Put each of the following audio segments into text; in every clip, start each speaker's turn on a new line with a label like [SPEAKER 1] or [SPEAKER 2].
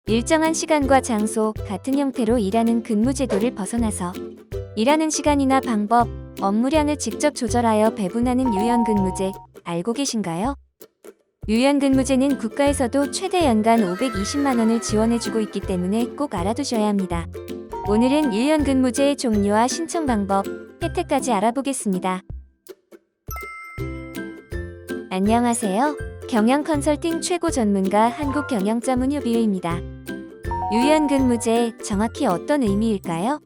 [SPEAKER 1] 일정한 시간과 장소, 같은 형태로 일하는 근무제도를 벗어나서 일하는 시간이나 방법, 업무량을 직접 조절하여 배분하는 유연근무제 알고 계신가요? 유연근무제는 국가에서도 최대 연간 520만 원을 지원해주고 있기 때문에 꼭 알아두셔야 합니다. 오늘은 유연근무제의 종류와 신청 방법, 혜택까지 알아보겠습니다. 안녕하세요. 경영 컨설팅 최고 전문가 한국경영자문협의회입니다. 유연근무제, 정확히 어떤 의미일까요?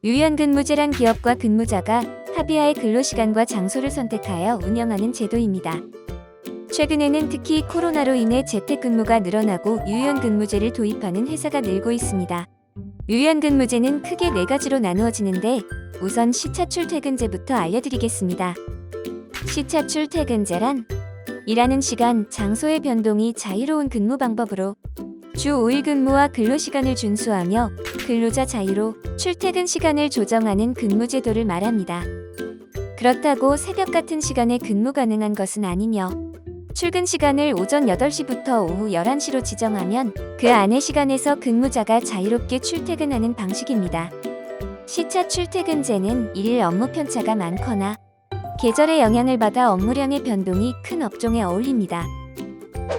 [SPEAKER 1] 유연근무제란 기업과 근무자가 합의하에 근로시간과 장소를 선택하여 운영하는 제도입니다. 최근에는 특히 코로나로 인해 재택근무가 늘어나고 유연근무제를 도입하는 회사가 늘고 있습니다. 유연근무제는 크게 4가지로 나누어지는데 우선 시차출퇴근제부터 알려드리겠습니다. 시차출퇴근제란 일하는 시간, 장소의 변동이 자유로운 근무 방법으로 주 5일 근무와 근로시간을 준수하며 근로자 자유로 출퇴근 시간을 조정하는 근무제도를 말합니다. 그렇다고 새벽 같은 시간에 근무 가능한 것은 아니며 출근 시간을 오전 8시부터 오후 11시로 지정하면 그 안의 시간에서 근무자가 자유롭게 출퇴근하는 방식입니다. 시차 출퇴근제는 일일 업무 편차가 많거나 계절의 영향을 받아 업무량의 변동이 큰 업종에 어울립니다.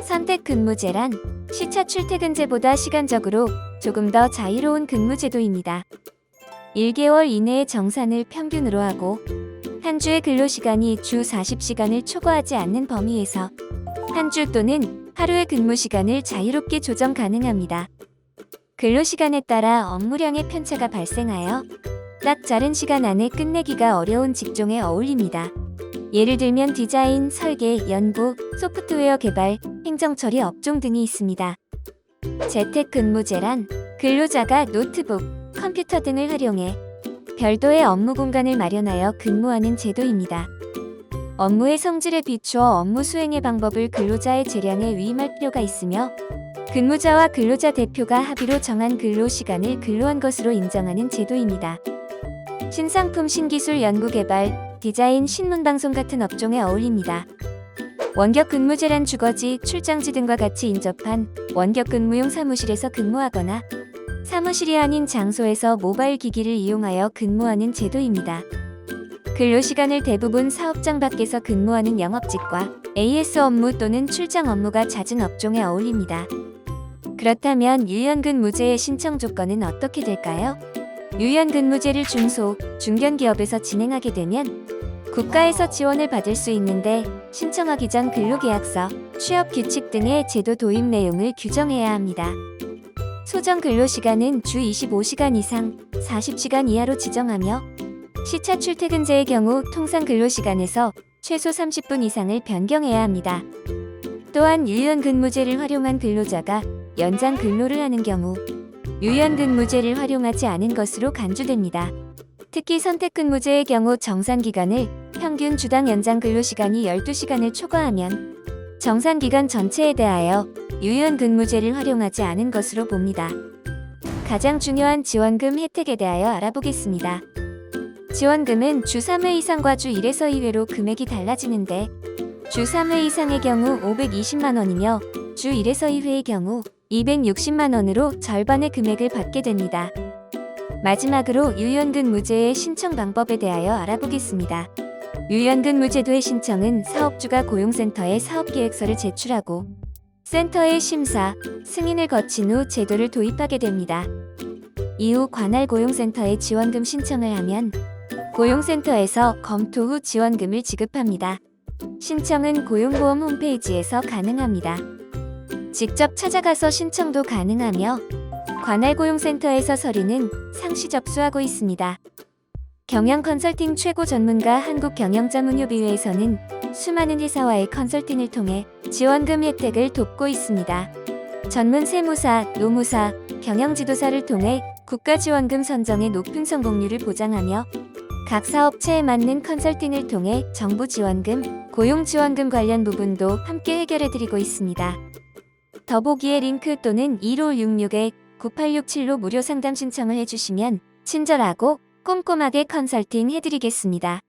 [SPEAKER 1] 선택근무제란 시차 출퇴근제보다 시간적으로 조금 더 자유로운 근무제도입니다. 1개월 이내의 정산을 평균으로 하고 한 주의 근로시간이 주 40시간을 초과하지 않는 범위에서 한 주 또는 하루의 근무시간을 자유롭게 조정 가능합니다. 근로시간에 따라 업무량의 편차가 발생하여 딱 자른 시간 안에 끝내기가 어려운 직종에 어울립니다. 예를 들면 디자인, 설계, 연구, 소프트웨어 개발, 행정처리 업종 등이 있습니다. 재택근무제란 근로자가 노트북, 컴퓨터 등을 활용해 별도의 업무 공간을 마련하여 근무하는 제도입니다. 업무의 성질에 비추어 업무 수행의 방법을 근로자의 재량에 위임할 필요가 있으며 근무자와 근로자 대표가 합의로 정한 근로시간을 근로한 것으로 인정하는 제도입니다. 신상품, 신기술, 연구개발, 디자인, 신문방송 같은 업종에 어울립니다. 원격근무제란 주거지, 출장지 등과 같이 인접한 원격근무용 사무실에서 근무하거나 사무실이 아닌 장소에서 모바일 기기를 이용하여 근무하는 제도입니다. 근로시간을 대부분 사업장 밖에서 근무하는 영업직과 AS 업무 또는 출장 업무가 잦은 업종에 어울립니다. 그렇다면 유연근무제의 신청 조건은 어떻게 될까요? 유연근무제를 중소, 중견기업에서 진행하게 되면 국가에서 지원을 받을 수 있는데 신청하기 전 근로계약서, 취업규칙 등의 제도 도입 내용을 규정해야 합니다. 소정 근로시간은 주 25시간 이상, 40시간 이하로 지정하며 시차 출퇴근제의 경우 통상 근로시간에서 최소 30분 이상을 변경해야 합니다. 또한 유연근무제를 활용한 근로자가 연장 근로를 하는 경우 유연근무제를 활용하지 않은 것으로 간주됩니다. 특히 선택근무제의 경우 정산기간을 평균 주당 연장 근로시간이 12시간을 초과하면 정산기간 전체에 대하여 유연근무제를 활용하지 않은 것으로 봅니다. 가장 중요한 지원금 혜택에 대하여 알아보겠습니다. 지원금은 주 3회 이상과 주 1에서 2회로 금액이 달라지는데 주 3회 이상의 경우 520만 원이며 주 1에서 2회의 경우 260만 원으로 절반의 금액을 받게 됩니다. 마지막으로 유연근무제의 신청 방법에 대하여 알아보겠습니다. 유연근무제도의 신청은 사업주가 고용센터에 사업계획서를 제출하고 센터의 심사, 승인을 거친 후 제도를 도입하게 됩니다. 이후 관할 고용센터에 지원금 신청을 하면 고용센터에서 검토 후 지원금을 지급합니다. 신청은 고용보험 홈페이지에서 가능합니다. 직접 찾아가서 신청도 가능하며 관할 고용센터에서 서류는 상시 접수하고 있습니다. 경영 컨설팅 최고 전문가 한국경영자문협의회에서는 수많은 회사와의 컨설팅을 통해 지원금 혜택을 돕고 있습니다. 전문 세무사, 노무사, 경영지도사를 통해 국가지원금 선정의 높은 성공률을 보장하며 각 사업체에 맞는 컨설팅을 통해 정부 지원금, 고용 지원금 관련 부분도 함께 해결해드리고 있습니다. 더보기의 링크 또는 1566-9867로 무료 상담 신청을 해주시면 친절하고 꼼꼼하게 컨설팅 해드리겠습니다.